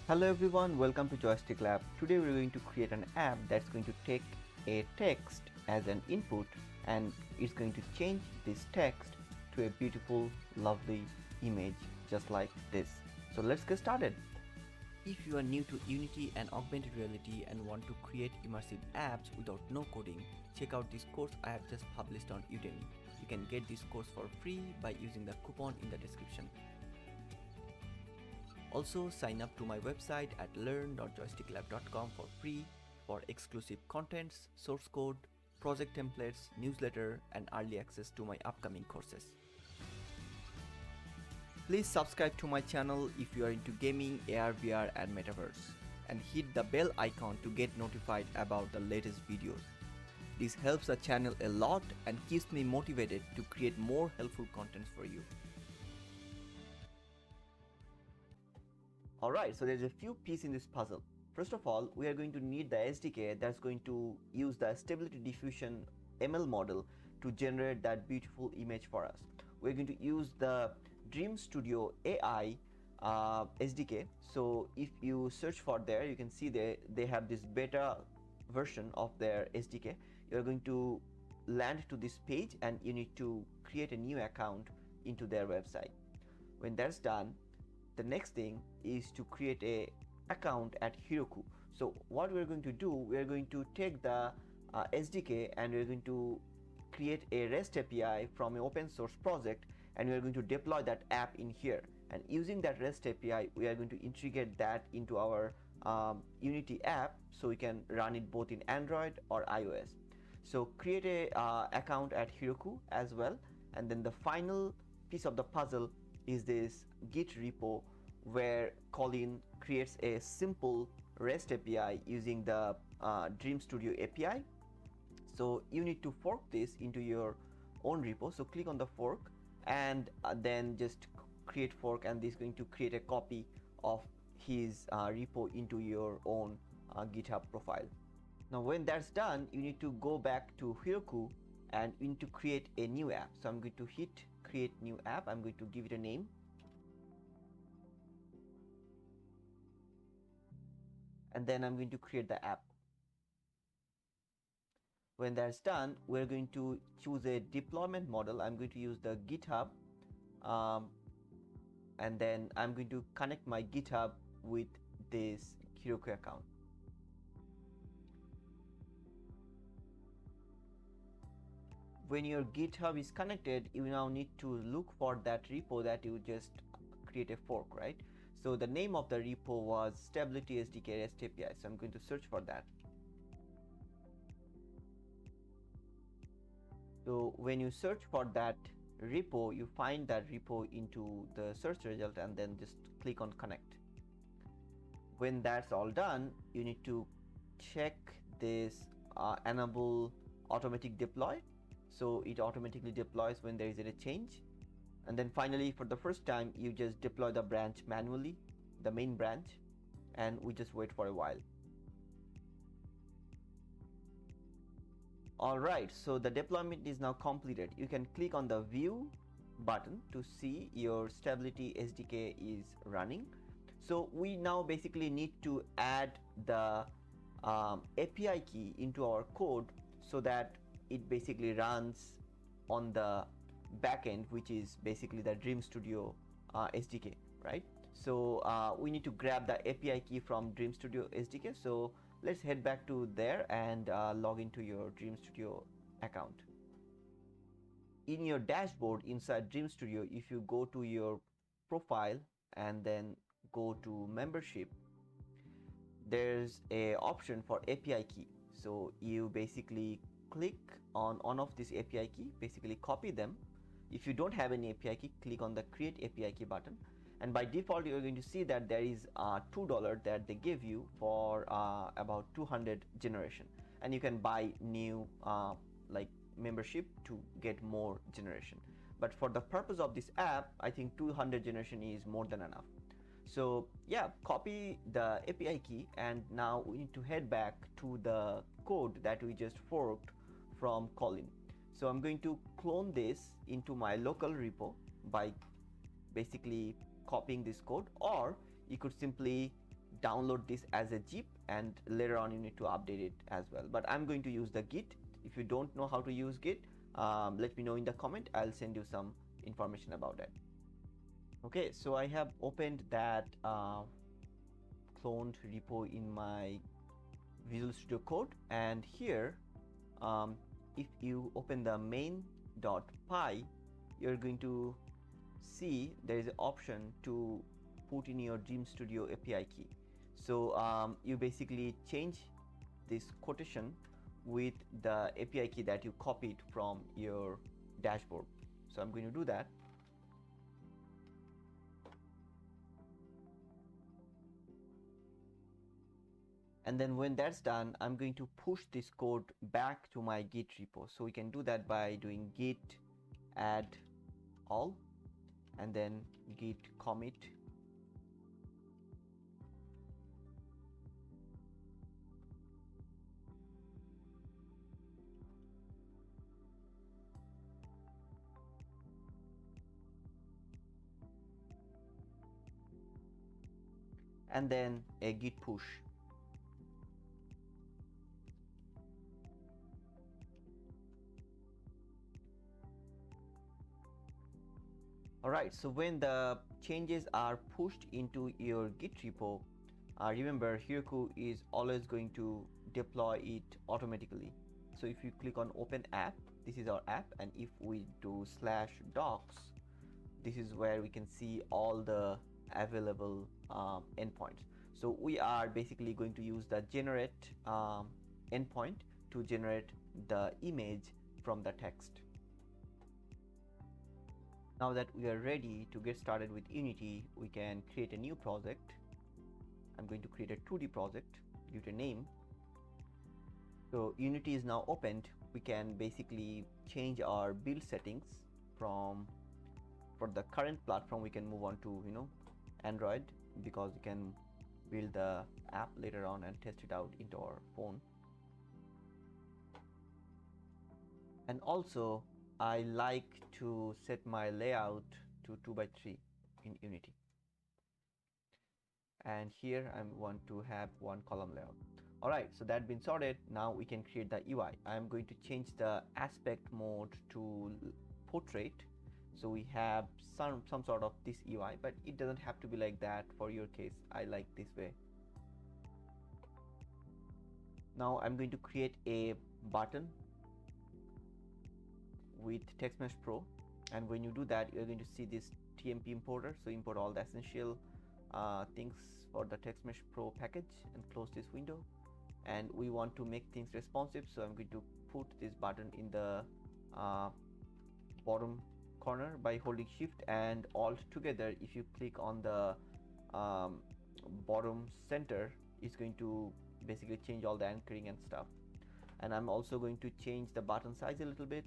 Hello everyone, welcome to Joystick Lab. Today we're going to create an app that's going to take a text as an input and it's going to change this text to a beautiful, lovely image just like this. So let's get started. If you are new to Unity and Augmented Reality and want to create immersive apps without no coding, check out this course I have just published on Udemy. You can get this course for free by using the coupon in the description. Also, sign up to my website at learn.joysticklab.com for free for exclusive contents, source code, project templates, newsletter, and early access to my upcoming courses. Please subscribe to my channel if you are into gaming, AR, VR, and Metaverse, and hit the bell icon to get notified about the latest videos. This helps the channel a lot and keeps me motivated to create more helpful contents for you. Alright, so there's a few pieces in this puzzle. First of all, we are going to need the SDK that's going to use the Stable Diffusion ML model to generate that beautiful image for us. We're going to use the Dream Studio AI SDK. So if you search for there, you can see they have this beta version of their SDK. You're going to land to this page and you need to create a new account into their website. When that's done, the next thing is to create a account at Heroku. So what we're going to do, we're going to take the SDK and we're going to create a REST API from an open source project, and we're going to deploy that app in here. And using that REST API, we are going to integrate that into our Unity app so we can run it both in Android or iOS. So create a account at Heroku as well, and then the final piece of the puzzle is this Git repo where Colin creates a simple REST API using the Dream Studio API. So you need to fork this into your own repo. So click on the fork and then just create fork, and this is going to create a copy of his repo into your own GitHub profile. Now when that's done, you need to go back to Heroku and you need to create a new app. So I'm going to hit create new app. I'm going to give it a name. And then I'm going to create the app. When that's done, we're going to choose a deployment model. I'm going to use the GitHub, and then I'm going to connect my GitHub with this Heroku account. When your GitHub is connected, you now need to look for that repo that you just create a fork, right? So the name of the repo was Stability SDK REST API. So I'm going to search for that. So when you search for that repo, you find that repo into the search result and then just click on connect. When that's all done, you need to check this enable automatic deploy. So it automatically deploys when there is a change. And then finally, for the first time, you just deploy the branch manually, the main branch, and we just wait for a while. Alright, so the deployment is now completed. You can click on the view button to see your Stability SDK is running. So we now basically need to add the API key into our code so that it basically runs on the backend, which is basically the Dream Studio SDK, right? So we need to grab the API key from Dream Studio SDK. So let's head back to there and log into your Dream Studio account. In your dashboard inside Dream Studio, if you go to your profile and then go to membership, there's a option for API key. So you basically click on of this API key, basically copy them. If you don't have any API key, click on the create API key button, and by default you're going to see that there is $2 that they give you for about 200 generation, and you can buy new like membership to get more generation. But for the purpose of this app, I think 200 generation is more than enough. So yeah, copy the API key, and now we need to head back to the code that we just forked from Colin. So I'm going to clone this into my local repo by basically copying this code, or you could simply download this as a zip, and later on you need to update it as well. But I'm going to use the Git. If you don't know how to use Git, let me know in the comment. I'll send you some information about it. Okay, so I have opened that cloned repo in my Visual Studio Code, and here if you open the main.py, you're going to see there is an option to put in your Dream Studio API key. So you basically change this quotation with the API key that you copied from your dashboard. So I'm going to do that. And then when that's done, I'm going to push this code back to my Git repo. So we can do that by doing git add all and then git commit. And then a git push. Alright, so when the changes are pushed into your Git repo, remember Heroku is always going to deploy it automatically. So if you click on open app, this is our app, and if we do /docs, this is where we can see all the available endpoints. So we are basically going to use the generate endpoint to generate the image from the text. Now that we are ready to get started with Unity, we can create a new project. I'm going to create a 2D project, give it a name. So Unity is now opened. We can basically change our build settings from, for the current platform, we can move on to Android, because we can build the app later on and test it out into our phone. And also I like to set my layout to 2x3 in Unity. And here I want to have one column layout. All right, so that's been sorted. Now we can create the UI. I'm going to change the aspect mode to portrait. So we have some sort of this UI, but it doesn't have to be like that for your case. I like this way. Now I'm going to create a button with TextMesh Pro, and when you do that, you're going to see this TMP importer. So import all the essential things for the TextMesh Pro package and close this window. And we want to make things responsive, so I'm going to put this button in the bottom corner by holding Shift and Alt together. If you click on the bottom center, it's going to basically change all the anchoring and stuff. And I'm also going to change the button size a little bit,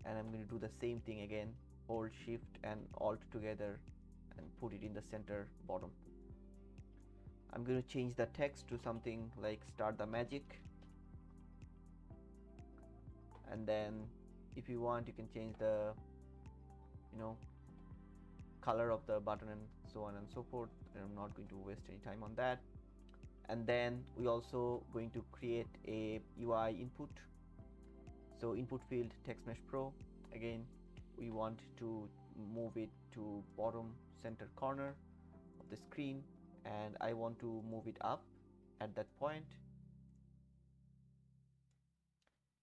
and I'm going to do the same thing again, hold Shift and Alt together and put it in the center bottom. I'm going to change the text to something like start the magic, and then if you want, you can change the color of the button and so on and so forth, and I'm not going to waste any time on that. And then we also going to create a UI input. So input field TextMesh Pro, again we want to move it to bottom center corner of the screen, and I want to move it up at that point.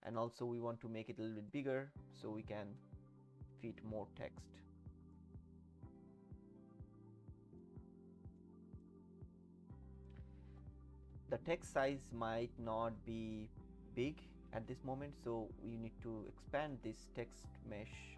And also we want to make it a little bit bigger so we can fit more text. The text size might not be big at this moment, so we need to expand this text mesh.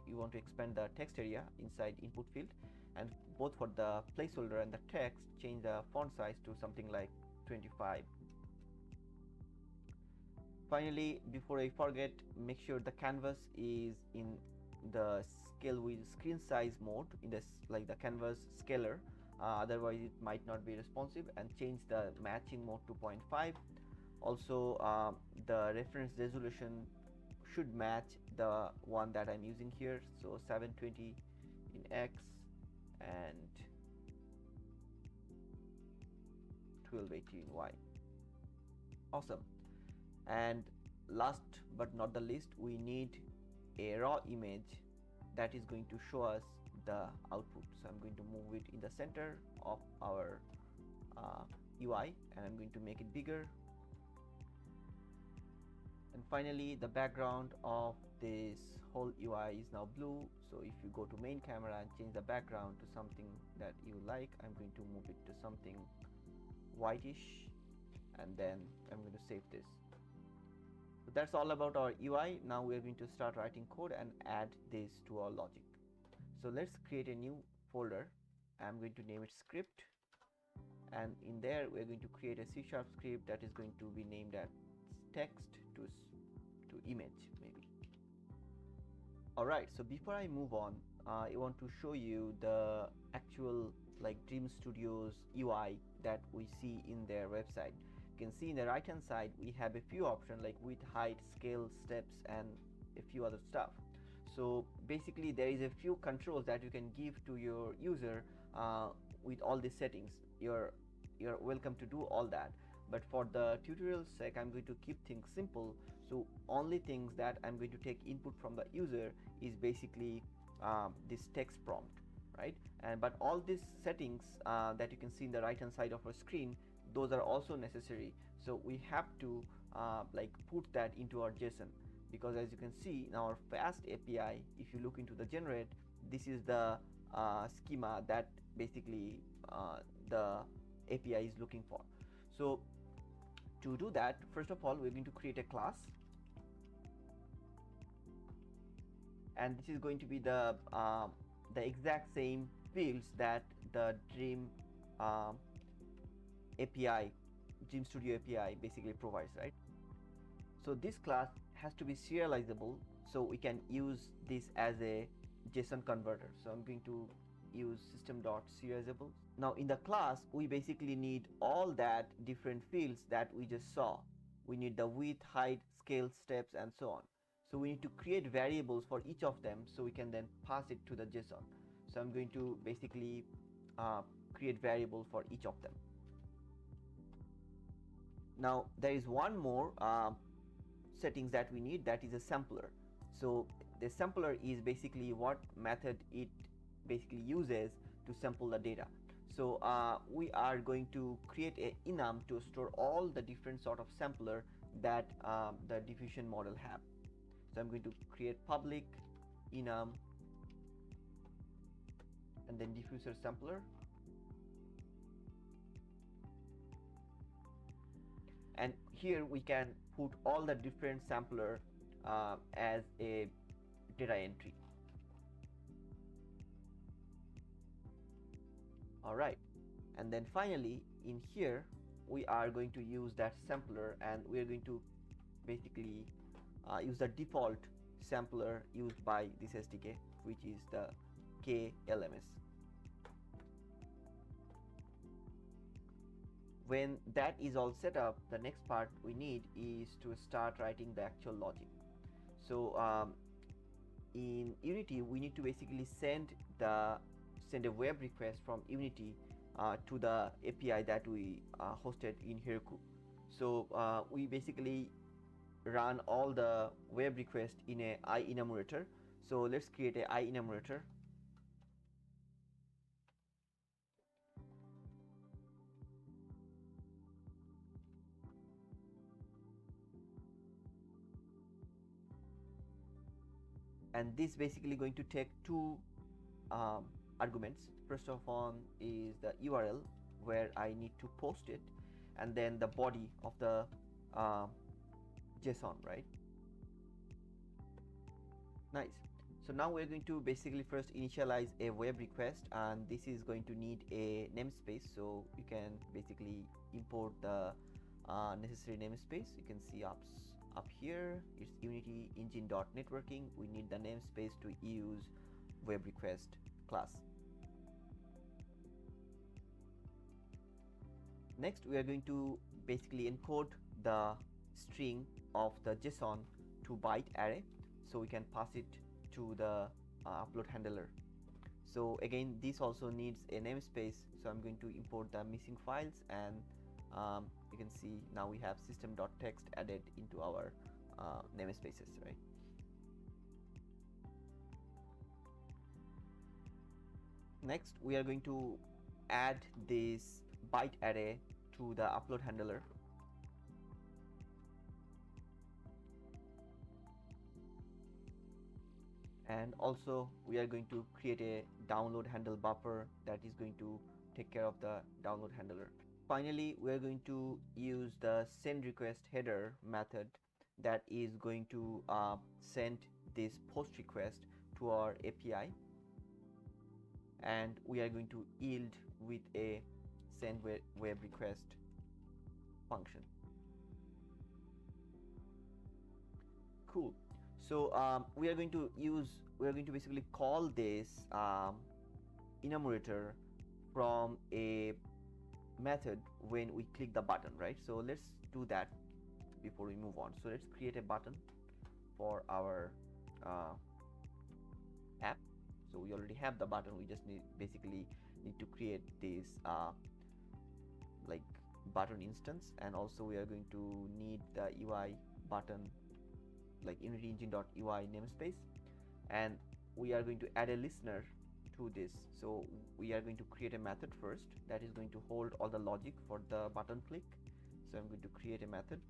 You want to expand the text area inside input field, and both for the placeholder and the text, change the font size to something like 25. Finally, before I forget, make sure the canvas is in the scale with screen size mode, in this like the canvas scaler, otherwise it might not be responsive, and change the matching mode to 0.5. Also the reference resolution should match the one that I'm using here, so 720 in X and 1280 in Y. Awesome. And last but not the least, we need a raw image that is going to show us the output. So I'm going to move it in the center of our UI, and I'm going to make it bigger. And finally, the background of this whole UI is now blue. So if you go to main camera and change the background to something that you like, I'm going to move it to something whitish, and then I'm going to save this. So that's all about our UI. Now we are going to start writing code and add this to our logic. So let's create a new folder. I'm going to name it script, and in there we're going to create a C# script that is going to be named as text to image maybe. Alright, so before I move on, I want to show you the actual like Dream Studio's UI that we see in their website. You can see in the right hand side we have a few options like width, height, scale, steps, and a few other stuff. So basically there is a few controls that you can give to your user with all these settings. You're welcome to do all that, but for the tutorial's sake I'm going to keep things simple. So only things that I'm going to take input from the user is basically this text prompt, right? But all these settings that you can see in the right hand side of our screen, those are also necessary. So we have to like put that into our JSON, because as you can see in our fast API, if you look into the generate, this is the schema that basically the API is looking for. So to do that, first of all we're going to create a class, and this is going to be the exact same fields that the Dream API, Dream Studio API basically provides, right? So this class has to be serializable, so we can use this as a JSON converter. So I'm going to use system.serializable. Now in the class we basically need all that different fields that we just saw. We need the width, height, scale, steps, and so on. So we need to create variables for each of them so we can then pass it to the JSON. So I'm going to basically create variable for each of them. Now there is one more settings that we need, that is a sampler. So the sampler is basically what method it basically uses to sample the data. So we are going to create a enum to store all the different sort of sampler that the diffusion model have. So I'm going to create public enum and then diffuser sampler, and here we can put all the different sampler as a data entry. Alright, and then finally in here we are going to use that sampler, and we are going to basically use the default sampler used by this SDK, which is the KLMS. When that is all set up, the next part we need is to start writing the actual logic. So in Unity we need to basically send a web request from Unity to the API that we hosted in Heroku. So we basically run all the web requests in a enumerator. So let's create a enumerator. And this basically going to take two arguments. First of all is the URL where I need to post it, and then the body of the JSON, right? Nice. So now we're going to basically first initialize a web request, and this is going to need a namespace. So you can basically import the necessary namespace. You can see up here it's Unity engine.networking. We need the namespace to use web request class. Next we are going to basically encode the string of the JSON to byte array, so we can pass it to the upload handler. So again this also needs a namespace, so I'm going to import the missing files and you can see now we have system.text added into our namespaces, right? Next, we are going to add this byte array to the upload handler. And also we are going to create a download handle buffer that is going to take care of the download handler. Finally, we are going to use the send request header method that is going to send this post request to our API, and we are going to yield with a send web request function. Cool. So we are going to basically call this enumerator from a method when we click the button, right? So let's do that before we move on. So let's create a button for our app. So we already have the button, we just basically need to create this like button instance, and also we are going to need the UI button, like unityengine.ui namespace, and we are going to add a listener to this. So we are going to create a method first that is going to hold all the logic for the button click. So I'm going to create a method,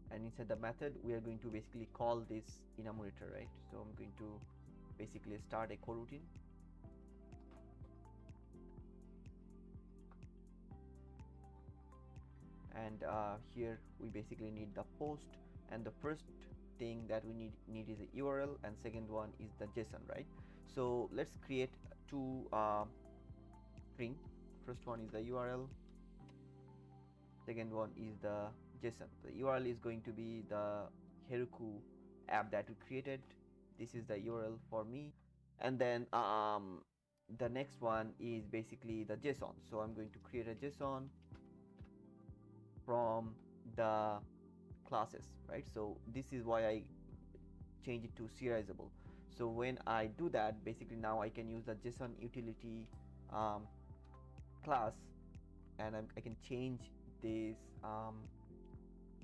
and inside the method we are going to basically call this enumerator, right? So I'm going to basically start a coroutine, and here we basically need the post, and the first thing that we need is a URL, and second one is the JSON, right? So let's create two string. First one is the URL, second one is the JSON. The URL is going to be the Heroku app that we created. This is the URL for me, and then the next one is basically the JSON. So I'm going to create a JSON from the classes, right? So this is why I change it to serializable. So when I do that, basically now I can use the JSON utility class, and I can change this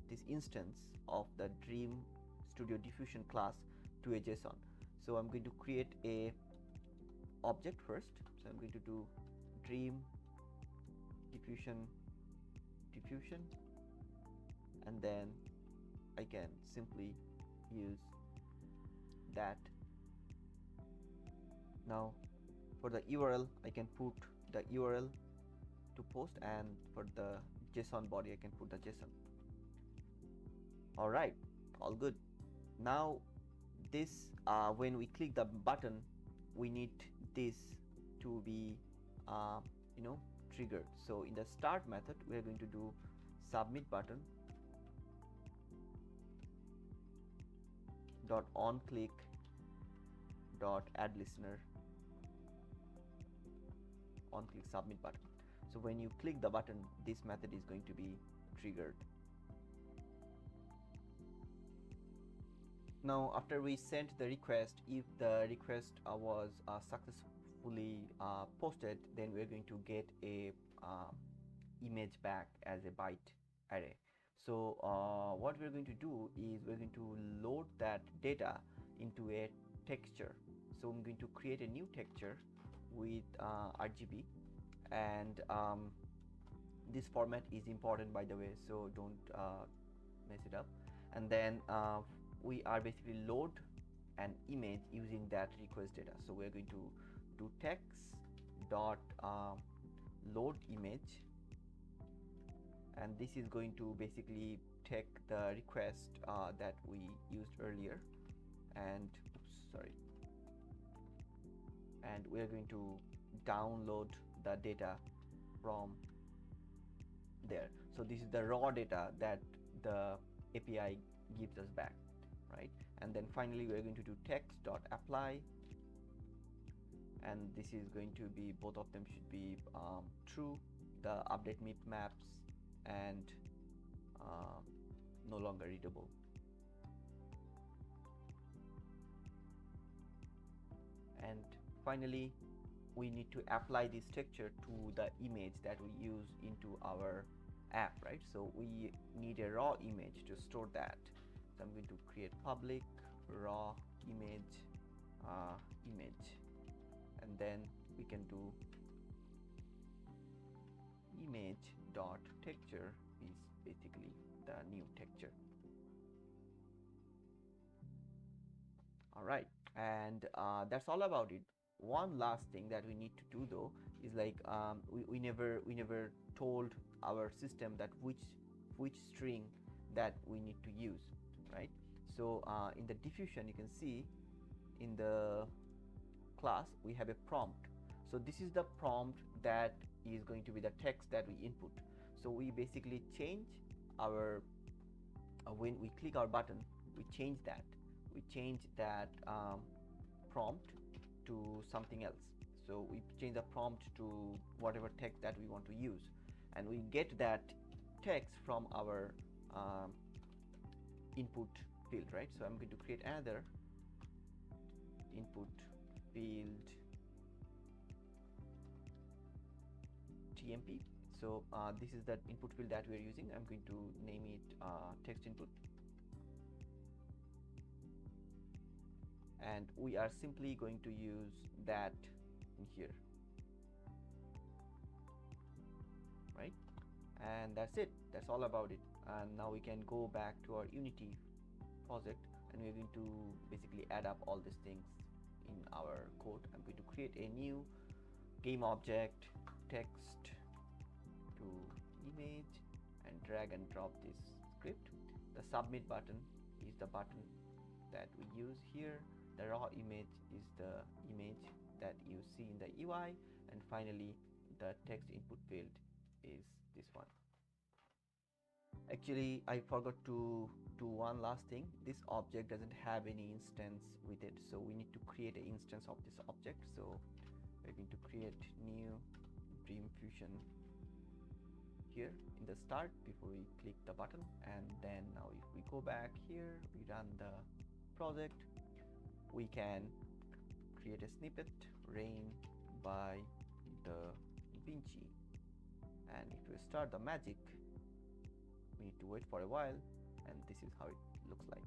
this instance of the Dream Studio Diffusion class to a JSON. So I'm going to create a object first. So I'm going to do Dream Diffusion, and then I can simply use that. Now for the URL, I can put the URL to post, and for the JSON body I can put the JSON. All right, all good. Now this when we click the button, we need this to be triggered. So in the start method we are going to do submit button dot on click dot add listener on click submit button. So when you click the button, this method is going to be triggered. Now after we sent the request, if the request was successfully posted, then we're going to get a image back as a byte array. So what we're going to do is we're going to load that data into a texture. So I'm going to create a new texture with RGB, and this format is important, by the way, so don't mess it up. And then we are basically load an image using that request data. So we're going to do text dot load image, and this is going to basically take the request that we used earlier, and and we are going to download the data from there. So this is the raw data that the API gives us back, right? And then finally we are going to do text.apply, and this is going to be, both of them should be true, the update MIP maps, and no longer readable. And finally we need to apply this texture to the image that we use into our app, right? So we need a raw image to store that. So I'm going to create public raw image and then we can do image dot texture is basically the new texture. All right, and that's all about it. One last thing that we need to do though is like we never told our system that which string that we need to use, right? So in the diffusion, you can see in the class we have a prompt. So this is the prompt that is going to be the text that we input. So we basically change our when we click our button, we change that prompt to something else. So we change the prompt to whatever text that we want to use, and we get that text from our input field, right? So I'm going to create another input field TMP. So this is the input field that we are using. I'm going to name it text input, and we are simply going to use that in here, right? And that's it. That's all about it. And now we can go back to our Unity project, and we're going to basically add up all these things in our code. I'm going to create a new game object, text to image, and drag and drop this script. The submit button is the button that we use here. The raw image is the image that you see in the UI, and finally the text input field is this one. Actually, I forgot to do one last thing. This object doesn't have any instance with it, so we need to create an instance of this object. So we're going to create new Dream Fusion here in the start before we click the button, and then now if we go back here, we run the project, we can create a snippet, rain by Da Vinci, and if we start the magic, we need to wait for a while, and this is how it looks like.